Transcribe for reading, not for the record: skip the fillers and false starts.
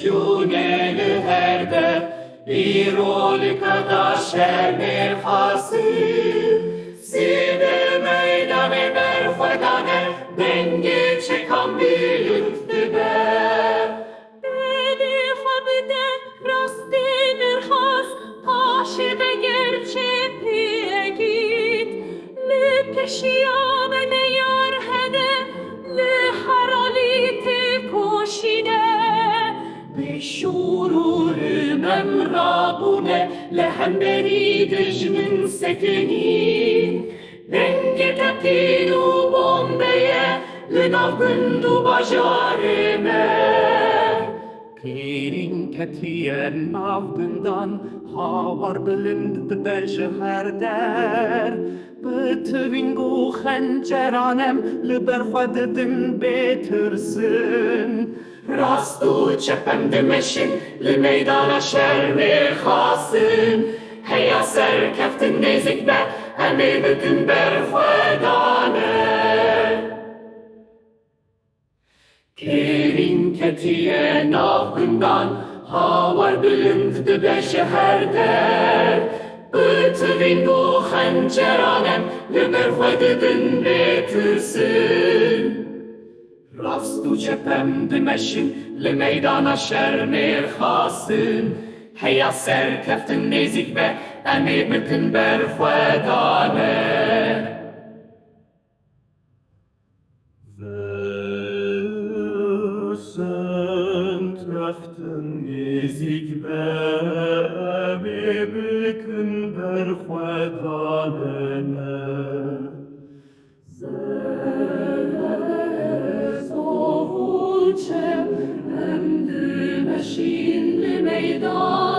Pergiune lüherde, irolika da şermir hasil. Side meydane berfadane, denge çekan bir lütfü be. Beni fabide rastinir has, aşıda gerçeğe git. Ne peşiyame ne yar hede, ne haralite koşine. بشرور ممرابونه لهم برید جمن سکنین دنگ تپیدو بومبeye لنavgındu bacarime. Pirin ketiyen avgından havar bilindi de şehirder. Bütün bu xenceranem liberfadedin betirsin. Rastu çepem demeşin li meydana şermir hasın. Heya serkeftin nezik be emir bütün berfedane. Kerin ketiye navgından havar bilindi de şehirder. Bütün bu xenceranem li berfededin betirsin. Rastu cephem demeşin li meydana şermir hasın. Heya serkeftin nezik be emi bütün berfedane. Sen treftin nezik be emi bütün berfedane. Hem de meşinli meydan